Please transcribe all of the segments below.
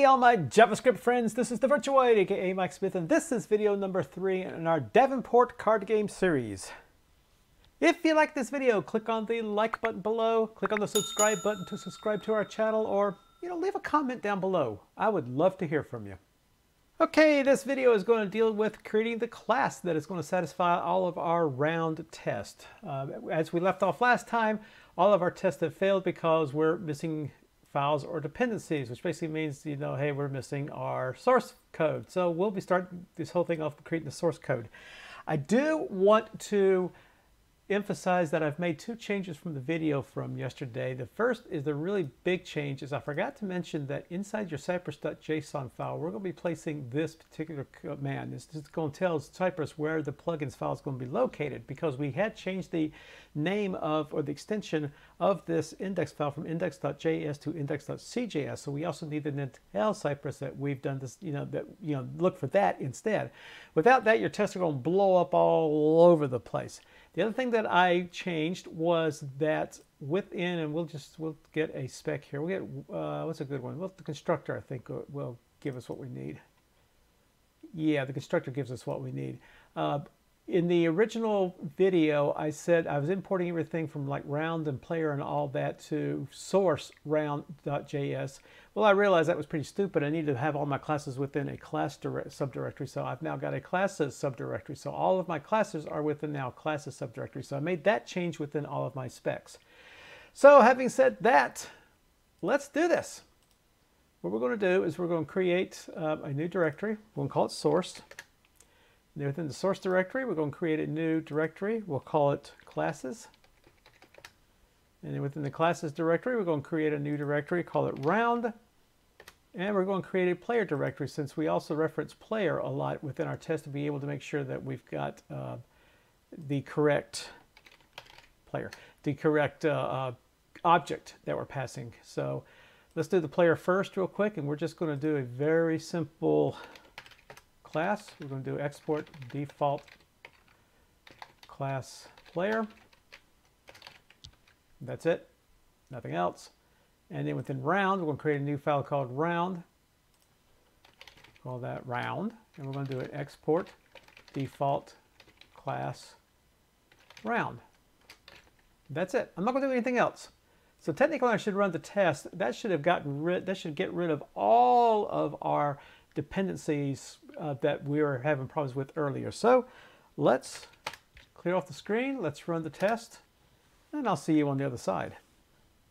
Hey all my JavaScript friends, this is the Virtuoid, aka Mike Smith, and this is video number 3 in our Davenport card game series. If you like this video, click on the like button below, click on the subscribe button to subscribe to our channel, or leave a comment down below. I would love to hear from you. Okay, this video is going to deal with creating the class that is going to satisfy all of our round tests. As we left off last time, all of our tests have failed because we're missing files or dependencies, which basically means, hey, we're missing our source code. So we'll be starting this whole thing off with creating the source code. I do want to emphasize that I've made 2 changes from the video from yesterday. The first is the really big change is I forgot to mention that inside your cypress.json file, we're going to be placing this particular command. It's just going to tell Cypress where the plugins file is going to be located, because we had changed the name of, or the extension of, this index file from index.js to index.cjs. So we also need to tell Cypress that we've done this, look for that instead. Without that, your tests are going to blow up all over the place. The other thing that I changed was that within, and we'll get a spec here. We'll get, what's a good one? Well, the constructor, I think, will give us what we need. Yeah, the constructor gives us what we need. In the original video, I said I was importing everything from like roundNumPlayer and all that to source round.js. Well, I realized that was pretty stupid. I needed to have all my classes within a class subdirectory. So I've now got a classes subdirectory. So all of my classes are within now classes subdirectory. So I made that change within all of my specs. So having said that, let's do this. What we're going to do is we're going to create a new directory. We're going to call it source. And within the source directory, we're going to create a new directory. We'll call it classes. And then within the classes directory, we're going to create a new directory, call it round. And we're going to create a player directory, since we also reference player a lot within our test, to be able to make sure that we've got the correct player, the correct object that we're passing. So let's do the player first real quick, and we're just going to do a very simple class. We're going to do export default class player. That's it, nothing else. And then within round, we're going to create a new file called round. Call that round. And we're going to do an export default class round. That's it. I'm not going to do anything else. So technically, I should run the test. That should have that should get rid of all of our dependencies that we were having problems with earlier. So let's clear off the screen. Let's run the test, and I'll see you on the other side.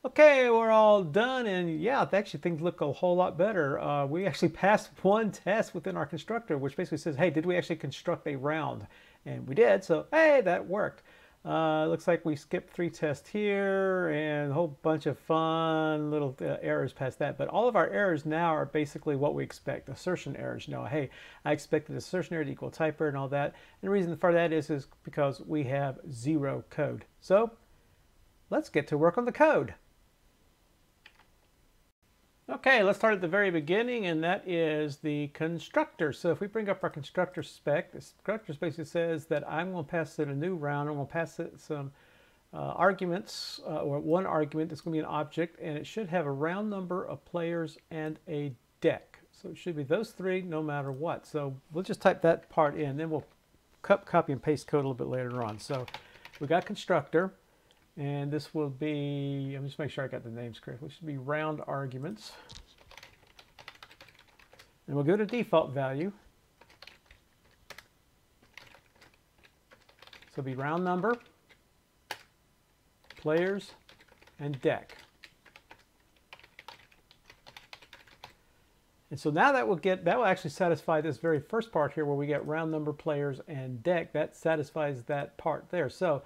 Okay, we're all done, and yeah, actually things look a whole lot better. We actually passed one test within our constructor, which basically says, hey, did we actually construct a round? And we did, so hey, that worked. Looks like we skipped 3 tests here and a whole bunch of fun little errors past that. But all of our errors now are basically what we expect, assertion errors. Hey, I expected assertion error to equal type error and all that. And the reason for that is because we have 0 code. So let's get to work on the code. Okay, let's start at the very beginning, and that is the constructor. So if we bring up our constructor spec, the constructor basically says that I'm going to pass it a new round. I'm going to pass it some arguments, or one argument that's going to be an object, and it should have a round number of players and a deck. So it should be those 3 no matter what. So we'll just type that part in, then we'll copy and paste code a little bit later on. So we got constructor. And this will be, let me just make sure I got the names correct. This should be round arguments. And we'll go to default value. So it'll be round number, players, and deck. And so now that will actually satisfy this very first part here, where we get round number, players, and deck. That satisfies that part there. So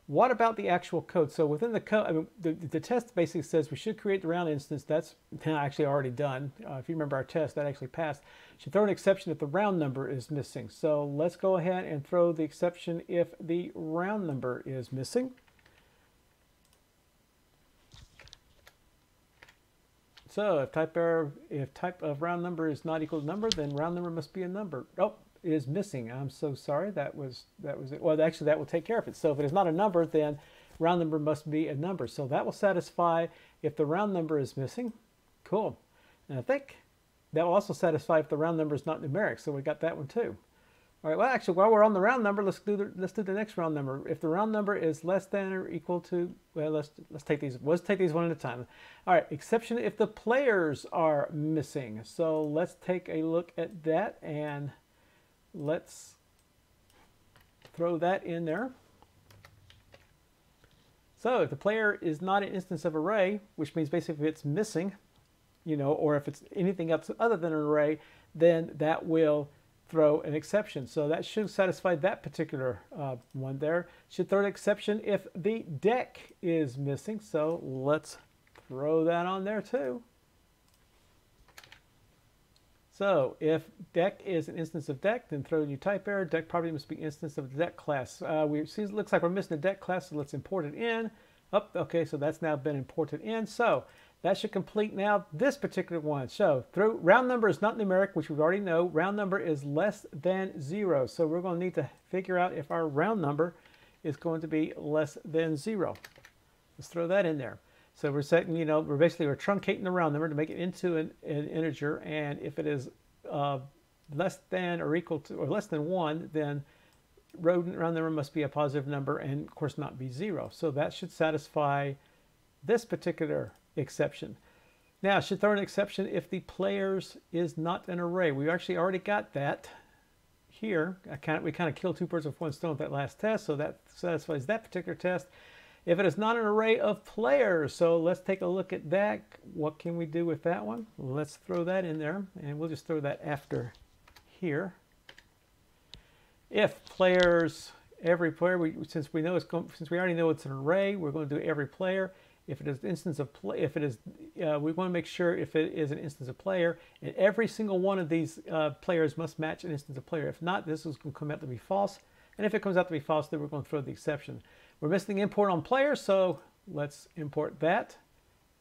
what about the actual code? So within the code, the test basically says we should create the round instance. That's actually already done. If you remember our test, that actually passed. Should throw an exception if the round number is missing. So let's go ahead and throw the exception if the round number is missing. So if type of round number is not equal to number, then round number must be a number. Oh, is missing. I'm so sorry. That was it. Well, actually, that will take care of it. So if it is not a number, then round number must be a number. So that will satisfy if the round number is missing. Cool. And I think that will also satisfy if the round number is not numeric. So we got that one too. All right, well, actually, while we're on the round number, let's do the next round number. If the round number is less than or equal to, well, let's take these one at a time. All right, exception if the players are missing. So let's take a look at that, and let's throw that in there. So if the player is not an instance of array, which means basically if it's missing, you know, or if it's anything else other than an array, then that will throw an exception. So that should satisfy that particular one there. Should throw an exception if the deck is missing. So let's throw that on there too. So if deck is an instance of deck, then throw a new type error. Deck property must be instance of the deck class. It looks like we're missing the deck class, so let's import it in. Oh, okay, so that's now been imported in. So that should complete now this particular one. So through round number is not numeric, which we already know. Round number is less than 0. So we're going to need to figure out if our round number is going to be less than 0. Let's throw that in there. So we're setting, you know, we're truncating the round number to make it into an integer. And if it is less than or equal to, or less than 1, then round number must be a positive number and of course not be 0. So that should satisfy this particular exception. Now it should throw an exception if the players is not an array. We actually already got that here. We kind of killed two birds with one stone with that last test, so that satisfies that particular test. If it is not an array of players, so let's take a look at that. What can we do with that one? Let's throw that in there, and we'll just throw that after here. If players, every player, since we already know it's an array, we're going to do every player. If it is instance of play, we want to make sure if it is an instance of player, and every single one of these players must match an instance of player. If not, this is going to come out to be false. And if it comes out to be false, then we're going to throw the exception. We're missing the import on player, so let's import that.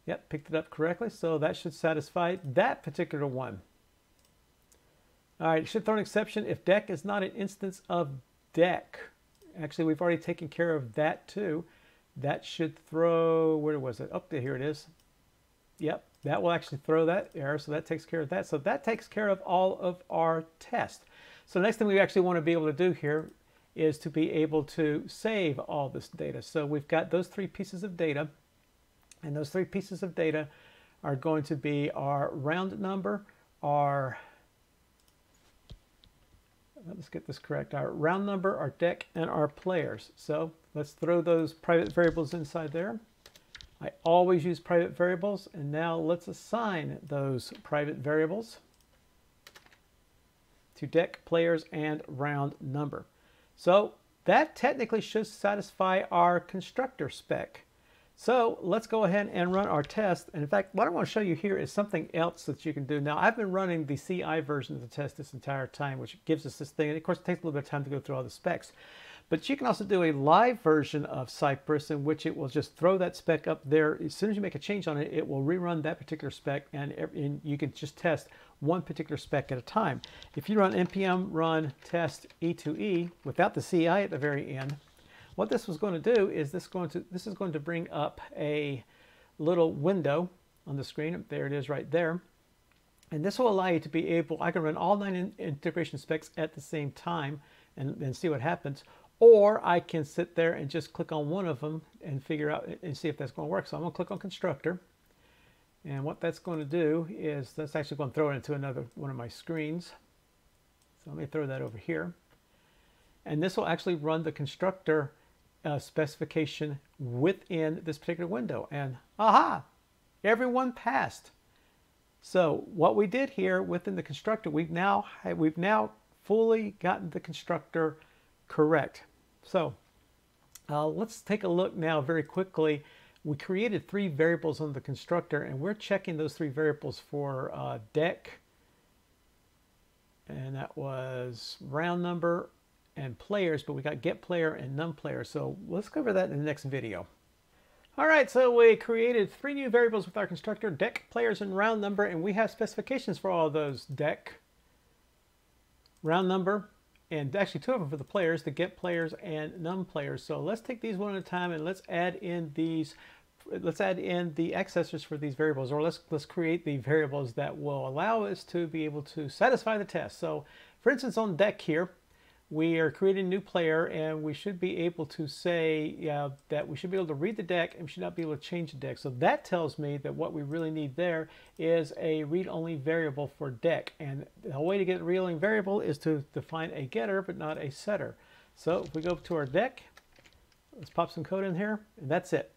Yep, picked it up correctly. So that should satisfy that particular one. All right, it should throw an exception if deck is not an instance of deck. Actually, we've already taken care of that too. That should throw, where was it? Up there, here it is. Yep, that will actually throw that error, so that takes care of that. So that takes care of all of our tests. So the next thing we actually want to be able to do here is to be able to save all this data. So we've got those 3 pieces of data, and those 3 pieces of data are going to be our round number, our, let's get this correct, our round number, our deck, and our players. So let's throw those private variables inside there. I always use private variables, and now let's assign those private variables to deck, players, and round number. So that technically should satisfy our constructor spec. So let's go ahead and run our test. And in fact, what I want to show you here is something else that you can do. Now, I've been running the CI version of the test this entire time, which gives us this thing. And of course, it takes a little bit of time to go through all the specs. But you can also do a live version of Cypress in which it will just throw that spec up there. As soon as you make a change on it, it will rerun that particular spec, and you can just test one particular spec at a time. If you run npm run test e2e without the CI at the very end, what this was going to do is this is going to bring up a little window on the screen. There it is right there. And this will allow you to be able, I can run all 9 integration specs at the same time and see what happens. Or I can sit there and just click on one of them and figure out and see if that's going to work. So I'm going to click on Constructor. And what that's going to do is that's actually going to throw it into another one of my screens. So let me throw that over here. And this will actually run the constructor specification within this particular window. And aha, everyone passed. So what we did here within the constructor, we've now fully gotten the constructor correct. So let's take a look now very quickly. We created 3 variables on the constructor, and we're checking those 3 variables for deck, and that was round number and players, but we got getPlayer and numPlayers. So let's cover that in the next video. All right, so we created 3 new variables with our constructor, deck, players, and round number, and we have specifications for all of those: deck, round number, and actually 2 of them for the players, the getPlayers and numPlayers. So let's take these one at a time and let's add in these let's add in the accessors for these variables, or let's create the variables that will allow us to be able to satisfy the test. So for instance, on deck here, we are creating a new player, and we should be able to say that we should be able to read the deck and we should not be able to change the deck. So that tells me that what we really need there is a read-only variable for deck. And the way to get a read-only variable is to define a getter but not a setter. So if we go to our deck, let's pop some code in here, and that's it.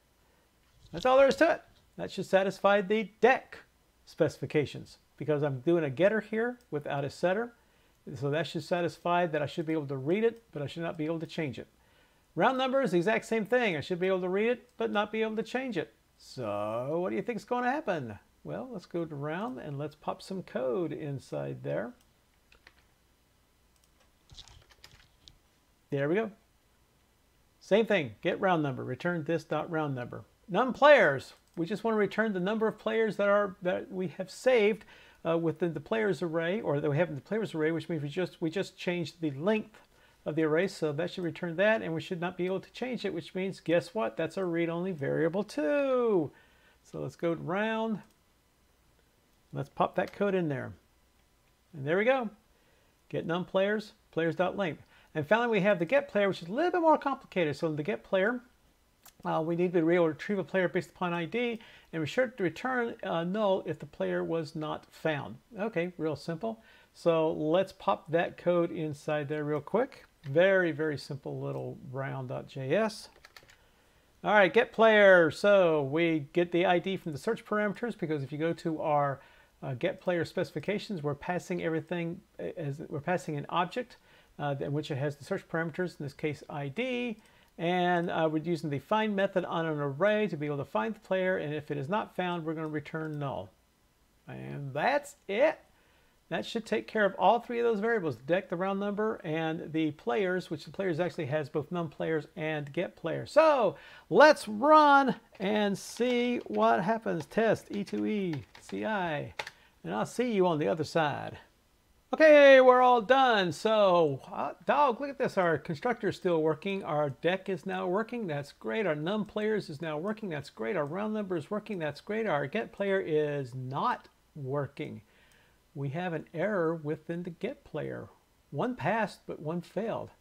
That's all there is to it. That should satisfy the deck specifications, because I'm doing a getter here without a setter. So that should satisfy that I should be able to read it, but I should not be able to change it. Round number is the exact same thing. I should be able to read it, but not be able to change it. So what do you think is going to happen? Well, let's go to round and let's pop some code inside there. There we go. Same thing, get round number, return this dot round number. numPlayers, we just want to return the number of players that we have saved within the players array, or that we have in the players array, which means we just changed the length of the array, so that should return that, and we should not be able to change it, which means, guess what? That's a read-only variable too. So let's go to round. Let's pop that code in there. And there we go. Get numPlayers, players.length. And finally, we have the getPlayer, which is a little bit more complicated. So in the getPlayer, we need to be able to retrieve a player based upon ID, and be sure to return null if the player was not found. Okay, real simple. So let's pop that code inside there real quick. Very, very simple little round.js. All right, getPlayer. So we get the ID from the search parameters, because if you go to our getPlayer specifications, we're passing everything as we're passing an object in which it has the search parameters, in this case ID, and we're using the find method on an array to be able to find the player, and if it is not found, we're going to return null. And that's it. That should take care of all three of those variables: the deck, the round number, and the players, which the players actually has both numPlayers and getPlayer. So let's run and see what happens. Test E2E CI, and I'll see you on the other side. Okay, we're all done. So, dog, look at this. Our constructor is still working. Our deck is now working. That's great. Our numPlayers is now working. That's great. Our round number is working. That's great. Our getPlayer is not working. We have an error within the getPlayer. One passed, but one failed.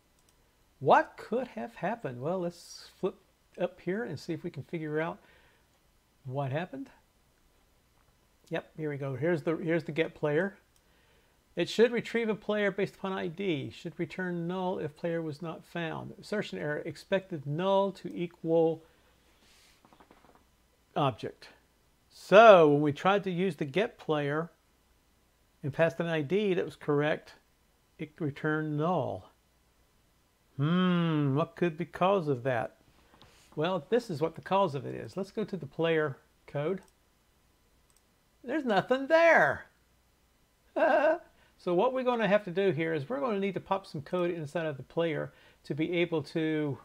What could have happened? Well, let's flip up here and see if we can figure out what happened. Yep, here we go. Here's the getPlayer. It should retrieve a player based upon ID. Should return null if player was not found. Assertion error, expected null to equal object. So when we tried to use the getPlayer and passed an ID that was correct, it returned null. What could be cause of that? Well, this is what the cause of it is. Let's go to the player code. There's nothing there. So what we're going to have to do here is we're going to need to pop some code inside of the player to be able to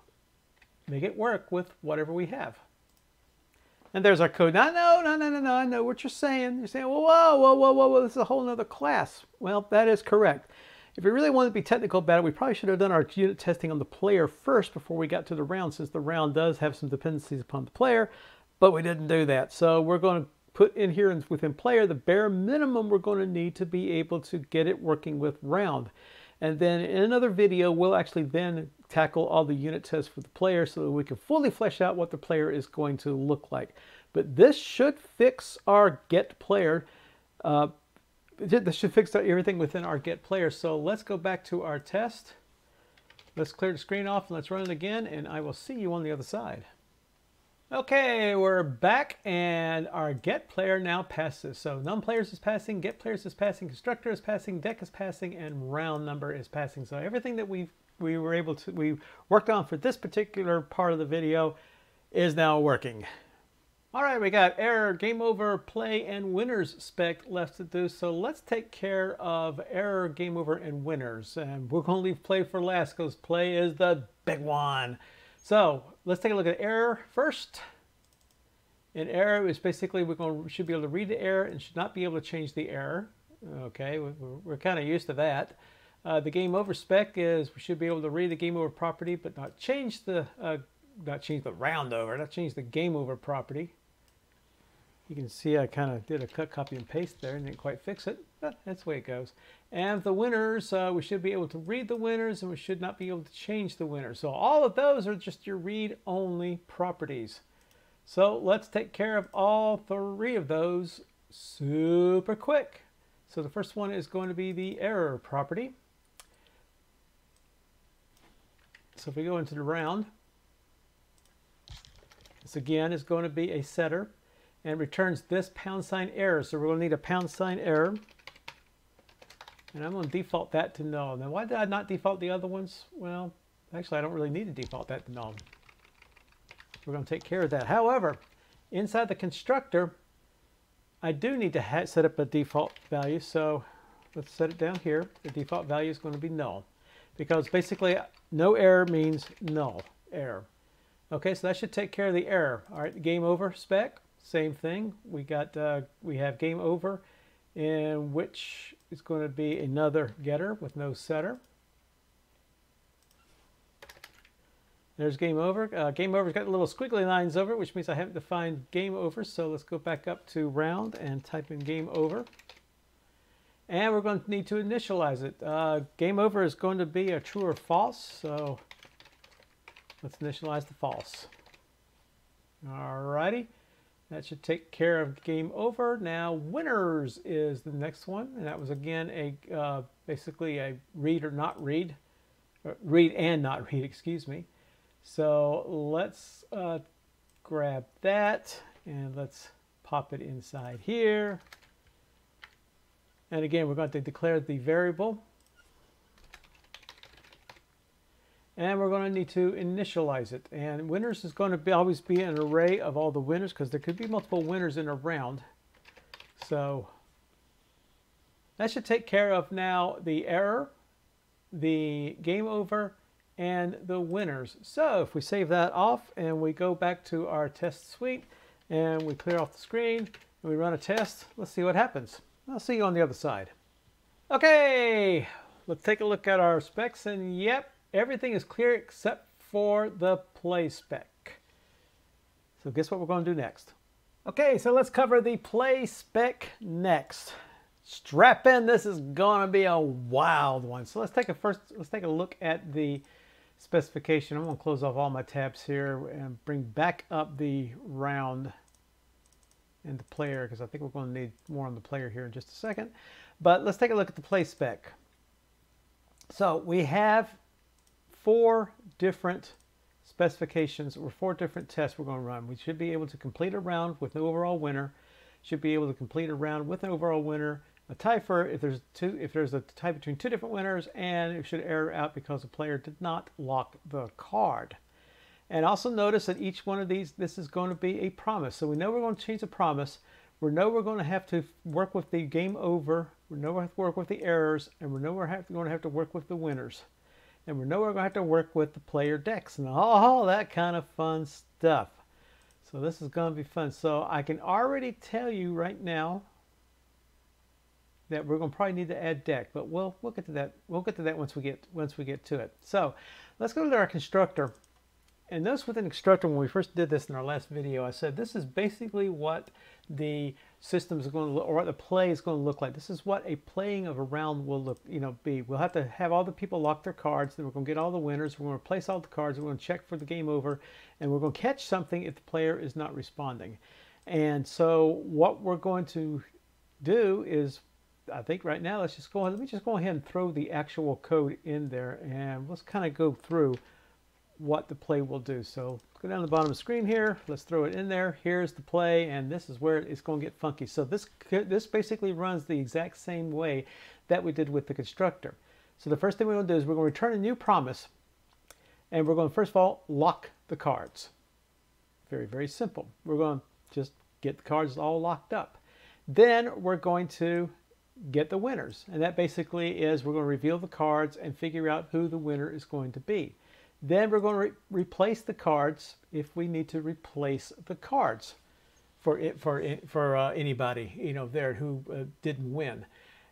make it work with whatever we have. And there's our code. No, I know what you're saying. You're saying, well, whoa, this is a whole nother class. Well, that is correct. If we really wanted to be technical about it, we probably should have done our unit testing on the player first before we got to the round, since the round does have some dependencies upon the player, but we didn't do that. So we're going to put in here within player the bare minimum we're going to need to be able to get it working with round. And then in another video, we'll actually then tackle all the unit tests for the player so that we can fully flesh out what the player is going to look like. But this should fix our getPlayer. This should fix everything within our getPlayer. So let's go back to our test. Let's clear the screen off and let's run it again, and I will see you on the other side. Okay, we're back, and our getPlayer now passes. So numPlayers is passing, getPlayers is passing, Constructor is passing, deck is passing, and round number is passing. So everything that we worked on for this particular part of the video is now working. All right, we got error, game over, play, and winners spec left to do. So let's take care of error, game over, and winners. And we're going to leave play for last because play is the big one. So let's take a look at error first. In error is basically we should be able to read the error and should not be able to change the error. Okay, we're kind of used to that. The game over spec is we should be able to read the game over property but not change the not change the roundOver, not change the gameOver property. You can see I kind of did a cut, copy, and paste there and didn't quite fix it, but that's the way it goes. And the winners, we should be able to read the winners, and we should not be able to change the winners. So all of those are just your read-only properties. So let's take care of all 3 of those super quick. So the first one is going to be the error property. So if we go into the round, this again is going to be a setter. And returns this !error. So we're going to need a !error. And I'm going to default that to null. Now, why did I not default the other ones? Well, actually, I don't really need to default that to null. We're going to take care of that. However, inside the constructor, I do need to set up a default value. So let's set it down here. The default value is going to be null. Because basically, no error means null error. Okay, so that should take care of the error. All right, gameOver spec. Same thing. We have gameOver, in which is going to be another getter with no setter. There's gameOver. gameOver's got little squiggly lines over it, which means I haven't defined gameOver. So let's go back up to round and type in gameOver. And we're going to need to initialize it. gameOver is going to be a true or false. So let's initialize the false. Alrighty. That should take care of gameOver. Now, winners is the next one, and that was again a basically a read or not read, read and not read, excuse me. So let's grab that and let's pop it inside here. And again, we're going to declare the variable. And we're going to need to initialize it. And winners is going to always be an array of all the winners, because there could be multiple winners in a round. So that should take care of now the error, the gameOver, and the winners. So if we save that off and we go back to our test suite and we clear off the screen and we run a test, let's see what happens. I'll see you on the other side. Okay, let's take a look at our specs, and yep, everything is clear except for the play spec. So guess what we're going to do next? Okay, so let's cover the play spec next. Strap in, this is going to be a wild one. So let's take a look at the specification. I'm going to close off all my tabs here and bring back up the round and the player, because I think we're going to need more on the player here in just a second. But let's take a look at the play spec. So we have 4 different specifications, or 4 different tests we're going to run. We should be able to complete a round with no overall winner. Should be able to complete a round with an overall winner. A tie for if there's a tie between 2 different winners, and it should error out because the player did not lock the card. And also notice that each one of these, this is going to be a promise. So we know we're going to change the promise. We know we're going to have to work with the gameOver. We know we have to work with the errors, and we know we're going to have to work with the winners. And we know we're going to have to work with the player decks and all that kind of fun stuff. So this is going to be fun. So I can already tell you right now that we're going to probably need to add deck, but we'll get to that. We'll get to that once we get to it. So let's go to our constructor. And notice with an constructor, when we first did this in our last video, I said this is basically what the system is going to look, or what the play is going to look like. This is what a playing of a round will look, be. We'll have to have all the people lock their cards. Then we're going to get all the winners. We're going to replace all the cards. We're going to check for the gameOver, and we're going to catch something if the player is not responding. And so what we're going to do is, I think right now, let me just go ahead and throw the actual code in there, and let's kind of go through what the play will do. So go down to the bottom of the screen here. Let's throw it in there. Here's the play, and this is where it's going to get funky. So this basically runs the exact same way that we did with the constructor. So the first thing we're going to do is we're going to return a new promise, and we're going to first of all lock the cards. Very, very simple. We're going to just get the cards all locked up. Then we're going to get the winners, and that basically is we're going to reveal the cards and figure out who the winner is going to be. Then we're going to replace the cards if we need to replace the cards for anybody there who didn't win.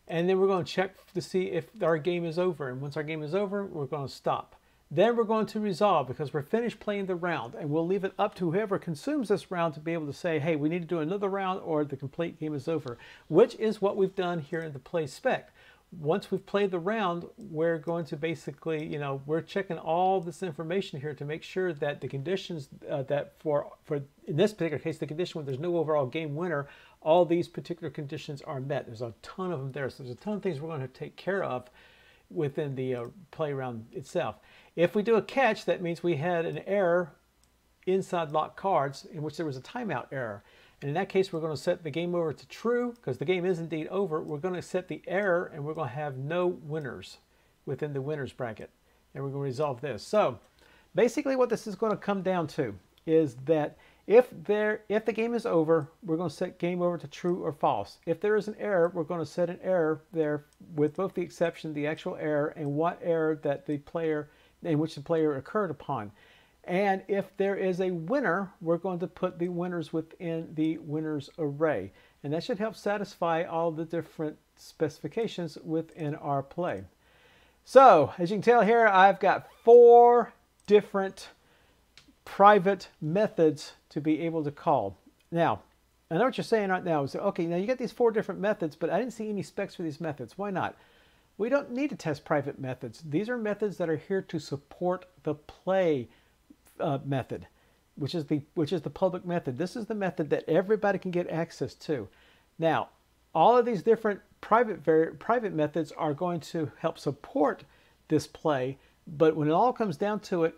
And then we're going to check to see if our game is over. And once our game is over, we're going to stop. Then we're going to resolve because we're finished playing the round, and we'll leave it up to whoever consumes this round to be able to say, hey, we need to do another round or the complete game is over, which is what we've done here in the play spec. Once we've played the round, we're going to basically, we're checking all this information here to make sure that the conditions that for in this particular case, the condition when there's no overall game winner, all these particular conditions are met. There's a ton of them there. So there's a ton of things we're going to take care of within the play round itself. If we do a catch, that means we had an error inside locked cards in which there was a timeout error. And in that case, we're going to set the game over to true because the game is indeed over. We're going to set the error and we're going to have no winners within the winners bracket. And we're going to resolve this. So basically what this is going to come down to is that if the game is over, we're going to set game over to true or false. If there is an error, we're going to set an error there with both the exception, the actual error, and what error that the player in which the player occurred upon. And if there is a winner, we're going to put the winners within the winners array. And that should help satisfy all the different specifications within our play. So, as you can tell here, I've got 4 different private methods to be able to call. Now, I know what you're saying right now. So, okay, now you got these 4 different methods, but I didn't see any specs for these methods. Why not? We don't need to test private methods. These are methods that are here to support the play method, which is the public method. This is the method that everybody can get access to. Now, all of these different private methods are going to help support this play, but when it all comes down to it,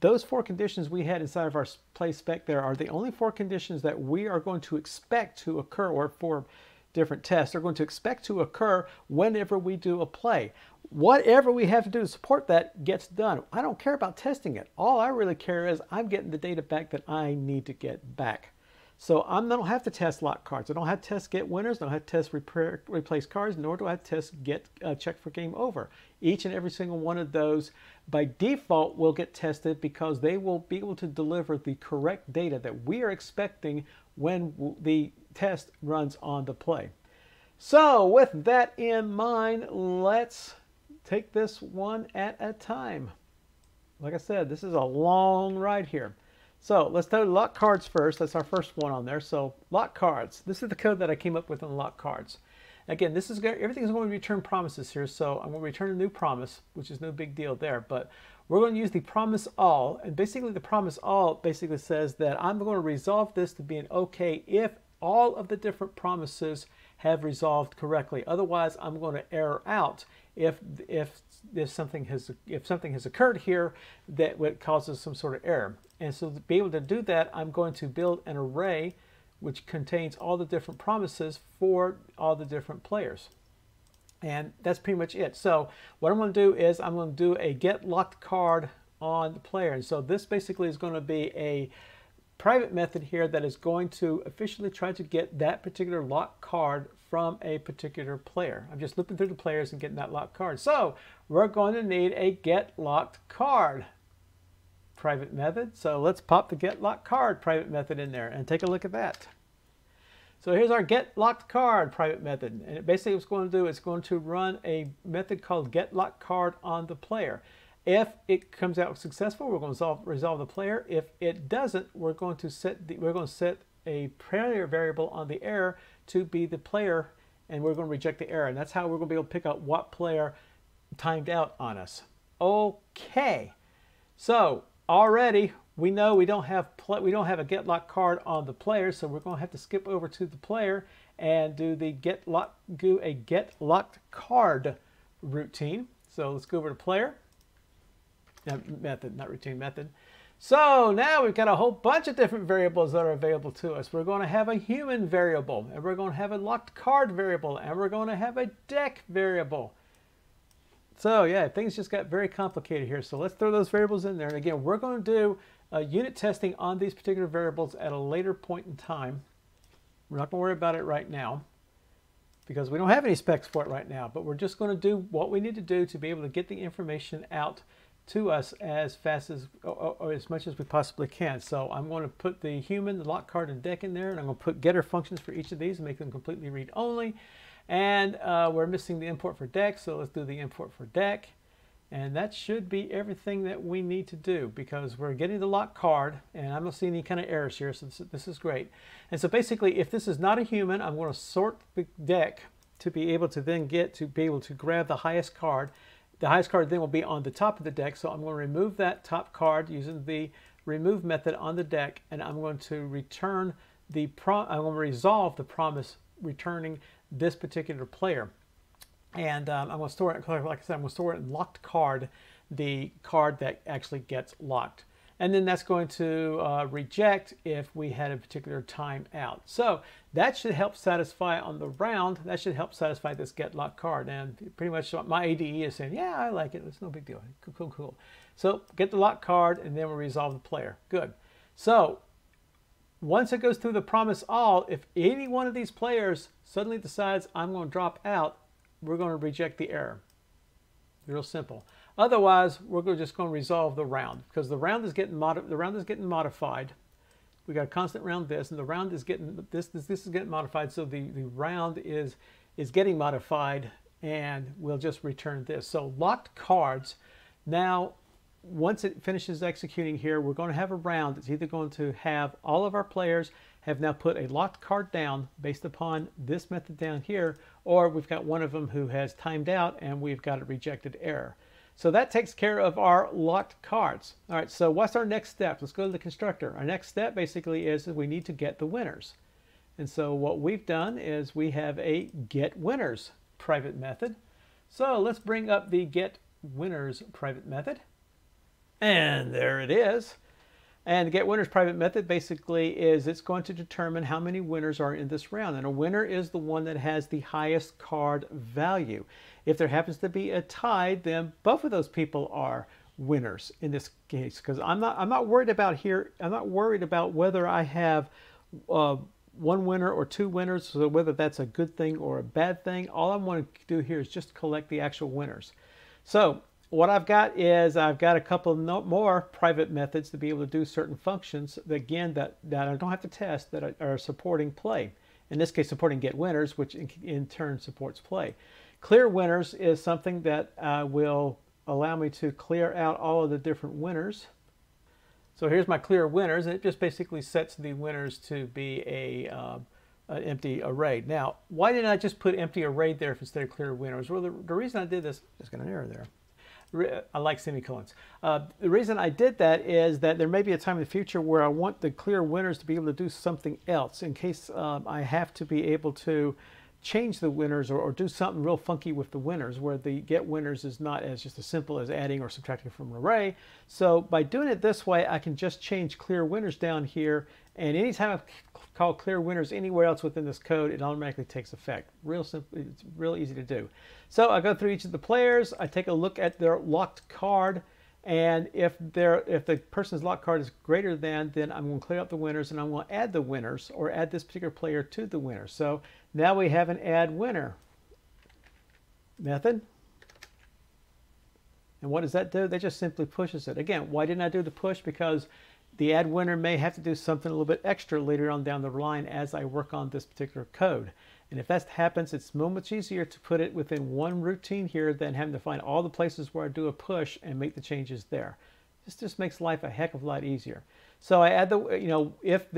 those 4 conditions we had inside of our play spec there are the only 4 conditions that we are going to expect to occur, or 4 different tests are going to expect to occur whenever we do a play. Whatever we have to do to support that gets done. I don't care about testing it. All I really care is I'm getting the data back that I need to get back. So I don't have to test lock cards. I don't have to test get winners. I don't have to test replace cards, nor do I have to test get check for game over. Each and every single one of those by default will get tested because they will be able to deliver the correct data that we are expecting when the test runs on the play. So with that in mind, let's take this one at a time. Like I said, this is a long ride here. So let's do lock cards first. That's our first one on there. So lock cards. This is the code that I came up with on lock cards. Again, this is everything is going to return promises here. So I'm going to return a new promise, which is no big deal there. But we're going to use the promise all. And basically the promise all basically says that I'm going to resolve this to be an okay if all of the different promises have resolved correctly. Otherwise, I'm going to error out if something has occurred here that causes some sort of error. And so to be able to do that, I'm going to build an array which contains all the different promises for all the different players. And that's pretty much it. So what I'm going to do is I'm going to do a get locked card on the player. And so this basically is going to be a private method here that is going to officially try to get that particular locked card from a particular player. I'm just looping through the players and getting that locked card. So we're going to need a get locked card private method. So let's pop the get locked card private method in there and take a look at that. So here's our get locked card private method. And it basically what's going to do is going to run a method called get locked card on the player. If it comes out successful, we're going to resolve the player. If it doesn't, we're going to set a player variable on the error to be the player, and we're going to reject the error. And that's how we're going to be able to pick out what player timed out on us. Okay, so already we know we don't have a get locked card on the player, so we're going to have to skip over to the player and do a get locked card routine. So let's go over to player. Method, not routine, method. So now we've got a whole bunch of different variables that are available to us. We're going to have a human variable, and we're going to have a locked card variable, and we're going to have a deck variable. So yeah, things just got very complicated here. So let's throw those variables in there. And again, we're going to do unit testing on these particular variables at a later point in time. We're not going to worry about it right now because we don't have any specs for it right now, but we're just going to do what we need to do to be able to get the information out to us as fast as, or as much as we possibly can. So I'm going to put the human, the lock card, and deck in there, and I'm going to put getter functions for each of these and make them completely read-only. And we're missing the import for deck, so let's do the import for deck. And that should be everything that we need to do, because we're getting the locked card and I don't see any kind of errors here, so this is great. And so basically, if this is not a human, I'm going to sort the deck to be able to then be able to grab the highest card. The highest card then will be on the top of the deck, so I'm going to remove that top card using the remove method on the deck, and I'm going to return I'm going to resolve the promise returning this particular player. And I'm going to store it, like I said, I'm going to store it in locked card, the card that actually gets locked. And then that's going to reject if we had a particular timeout. So that should help satisfy on the round, that should help satisfy this get locked card. And pretty much my ADE is saying, yeah, I like it, it's no big deal, cool. So get the locked card and then we'll resolve the player, good. So once it goes through the promise all, if any one of these players suddenly decides I'm going to drop out, we're going to reject the error. Real simple. Otherwise, we're just going to resolve the round, because the round is getting modified. We got a constant round this, and the round is getting this is getting modified. So the round is getting modified, and we'll just return this. So locked cards. Now, once it finishes executing here, we're going to have a round that's either going to have all of our players have now put a locked card down based upon this method down here, or we've got one of them who has timed out and we've got a rejected error. So that takes care of our locked cards. All right, so what's our next step? Let's go to the constructor. Our next step basically is that we need to get the winners. And so what we've done is we have a get winners private method. So let's bring up the get winners private method. And there it is. And the get winners private method basically is it's going to determine how many winners are in this round. And a winner is the one that has the highest card value. If there happens to be a tie, then both of those people are winners in this case. Because I'm not worried about here. I'm not worried about whether I have one winner or two winners, so whether that's a good thing or a bad thing. All I want to do here is just collect the actual winners. So what I've got is I've got a couple more private methods to be able to do certain functions that, again, that I don't have to test, that are supporting play. In this case, supporting get winners, which in turn supports play. Clear winners is something that will allow me to clear out all of the different winners. So here's my clear winners, and it just basically sets the winners to be an empty array. Now, why didn't I just put empty array there instead of clear winners? Well, the reason I did this, just got an error there. I like semicolons. The reason I did that is that there may be a time in the future where I want the clear winners to be able to do something else in case I have to be able to change the winners or do something real funky with the winners, where the get winners is not as just as simple as adding or subtracting from an array. So by doing it this way, I can just change clear winners down here, and anytime I call clear winners anywhere else within this code, it automatically takes effect. Real simple, it's real easy to do. So I go through each of the players, I take a look at their locked card, and if the person's locked card is greater than, then I'm going to clear out the winners and I'm going to add the winners, or add this particular player to the winner. So now we have an add winner method. And what does that do? That just simply pushes it. Again, why didn't I do the push? Because the add winner may have to do something a little bit extra later on down the line as I work on this particular code. And if that happens, it's much easier to put it within one routine here than having to find all the places where I do a push and make the changes there. This just makes life a heck of a lot easier. So I add the, if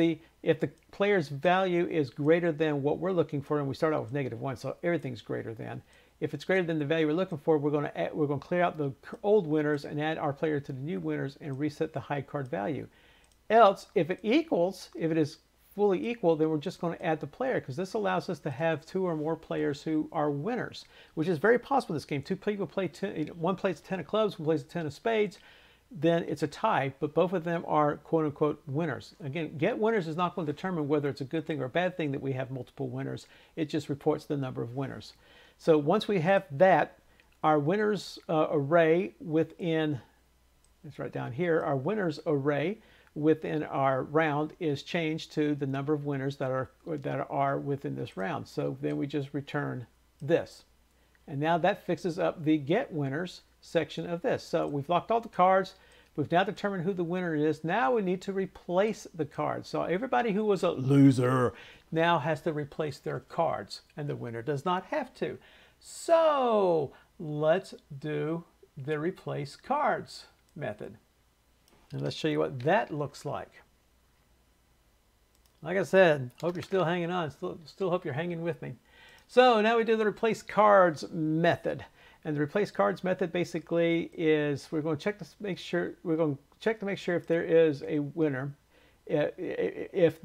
the player's value is greater than what we're looking for, and we start out with -1, so everything's greater than. If it's greater than the value we're looking for, we're going to clear out the old winners and add our player to the new winners and reset the high card value. Else, if it is fully equal, then we're just going to add the player, because this allows us to have 2 or more players who are winners, which is very possible in this game. 2 people play 10, one plays 10 of clubs, one plays 10 of spades, then it's a tie, but both of them are quote-unquote winners. Again, get winners is not going to determine whether it's a good thing or a bad thing that we have multiple winners. It just reports the number of winners. So once we have that, our winners array within, it's right down here, our winners array within our round is changed to the number of winners that are within this round. So then we just return this. And now that fixes up the get winners section of this. So we've locked all the cards. We've now determined who the winner is. Now we need to replace the cards. So everybody who was a loser now has to replace their cards, and the winner does not have to. So let's do the replace cards method. And let's show you what that looks like. Like I said, hope you're still hanging on. Still hope you're hanging with me. So now we do the replace cards method. And the replace cards method basically is we're going to check to make sure if there is a winner, if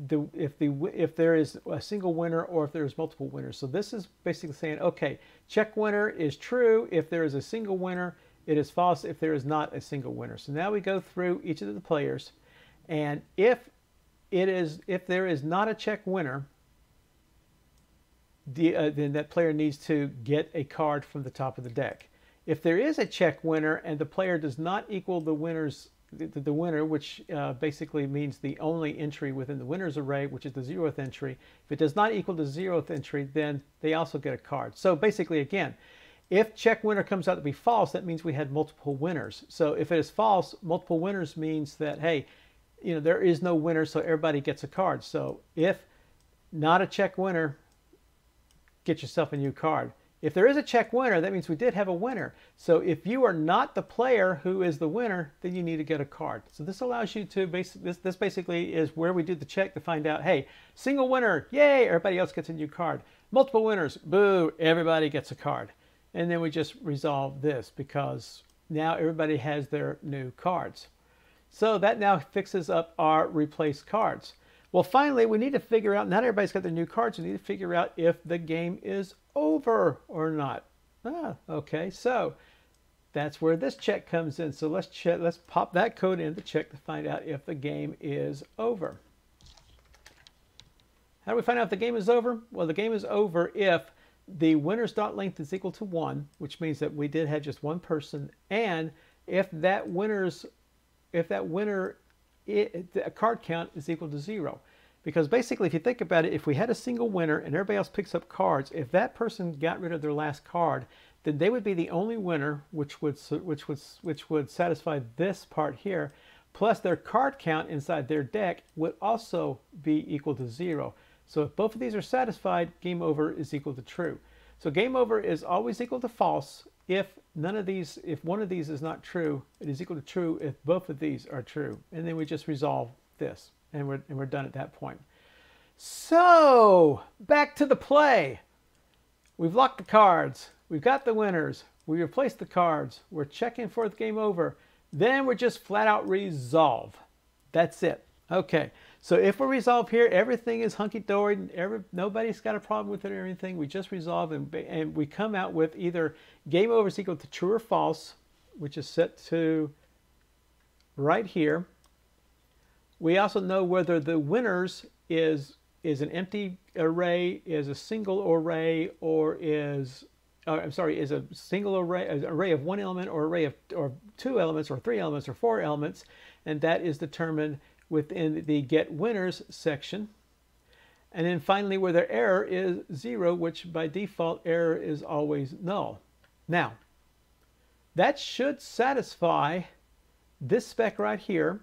there is a single winner or if there's multiple winners. So this is basically saying, okay, check winner is true if there is a single winner. It is false if there is not a single winner. So now we go through each of the players, and if there is not a check winner, then that player needs to get a card from the top of the deck. If there is a check winner and the player does not equal the winner, which basically means the only entry within the winner's array, which is the 0th entry. If it does not equal the 0th entry, then they also get a card. So basically, again, if check winner comes out to be false, that means we had multiple winners. So if it is false, multiple winners means that, hey, there is no winner, so everybody gets a card. So if not a check winner, get yourself a new card. If there is a check winner, that means we did have a winner. So if you are not the player who is the winner, then you need to get a card. So this allows you to, this basically is where we do the check to find out, hey, single winner, yay, everybody else gets a new card. Multiple winners, boo, everybody gets a card. And then we just resolve this because now everybody has their new cards. So that now fixes up our replace cards. Well, finally, we need to figure out, not everybody's got their new cards, we need to figure out if the game is over or not. Okay, so that's where this check comes in. So let's pop that code in to check to find out if the game is over. How do we find out if the game is over? Well, the game is over if the winner's dot length is equal to 1, which means that we did have just one person, and if that the card count is equal to 0. Because basically, if you think about it, if we had a single winner and everybody else picks up cards, if that person got rid of their last card, then they would be the only winner, which would satisfy this part here, plus their card count inside their deck would also be equal to 0. So if both of these are satisfied, game over is equal to true. So game over is always equal to false if one of these is not true. It is equal to true if both of these are true. And then we just resolve this, and we're done at that point. So back to the play. We've locked the cards. We've got the winners. We replaced the cards. We're checking for the game over. Then we're just flat out resolve. That's it. Okay, so if we resolve here, everything is hunky-dory, nobody's got a problem with it or anything. We just resolve and we come out with either game over is equal to true or false, which is set to right here. We also know whether the winners is an empty array, is a single array, or is a single array, an array of one element, or array of two elements, or three elements, or four elements, and that is determined within the get winners section. And then finally, where their error is 0, which by default error is always null. Now, that should satisfy this spec right here,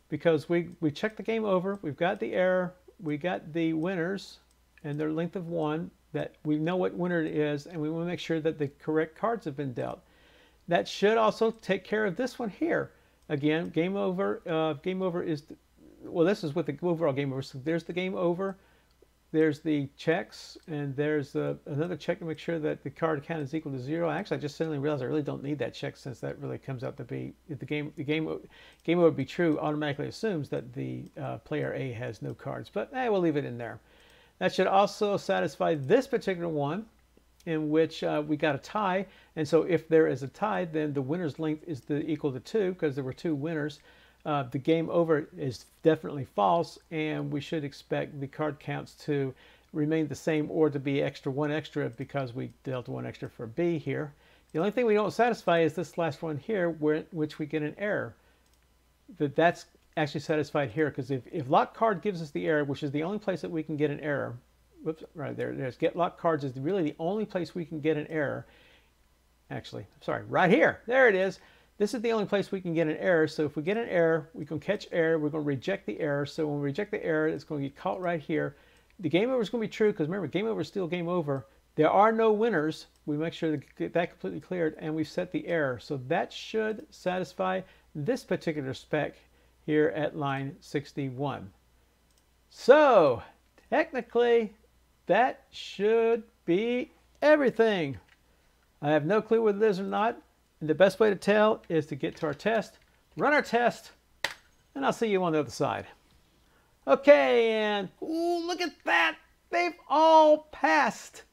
because we checked the game over, we've got the error, we got the winners and their length of 1, that we know what winner it is, and we want to make sure that the correct cards have been dealt. That should also take care of this one here. Again, game over is, well, this is with the overall game over. So there's the game over, there's the checks, and there's another check to make sure that the card count is equal to 0. Actually, I just suddenly realized I really don't need that check, since that really comes out to be, if the game over be true, automatically assumes that the player A has no cards. But we'll leave it in there. That should also satisfy this particular one, in which we got a tie, and so if there is a tie, then the winner's length is equal to 2, because there were 2 winners. The game over is definitely false, and we should expect the card counts to remain the same or to be one extra because we dealt 1 extra for B here. The only thing we don't satisfy is this last one here, which we get an error. That's actually satisfied here, because if lock card gives us the error, which is the only place that we can get an error, whoops, right there's get lock cards is really the only place we can get an error. Actually, sorry, right here, there it is. This is the only place we can get an error. So if we get an error, we can catch error, we're going to reject the error. So when we reject the error, it's going to get caught right here. The game over is going to be true, because remember, game over is still game over. There are no winners, we make sure to get that completely cleared, and we set the error. So that should satisfy this particular spec here at line 61. So technically that should be everything. I have no clue whether it is or not, and the best way to tell is to get to our test, run our test, and I'll see you on the other side. Okay, and ooh, look at that! They've all passed!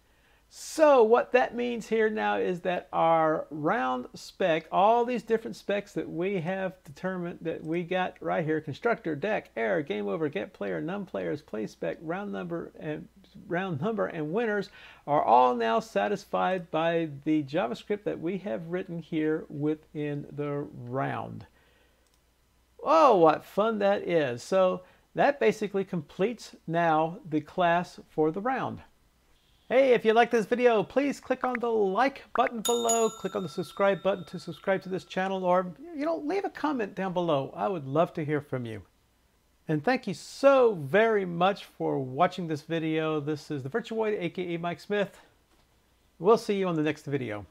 So what that means here now is that our round spec, all these different specs that we have determined that we got right here, constructor, deck, error, gameOver, getPlayer, numPlayers, playspec, roundNumber, and winners are all now satisfied by the JavaScript that we have written here within the round. Oh, what fun that is. So that basically completes now the class for the round. Hey, if you like this video, please click on the like button below, click on the subscribe button to subscribe to this channel, or, leave a comment down below. I would love to hear from you. And thank you so very much for watching this video. This is the Virtuoid, aka Mike Smith. We'll see you on the next video.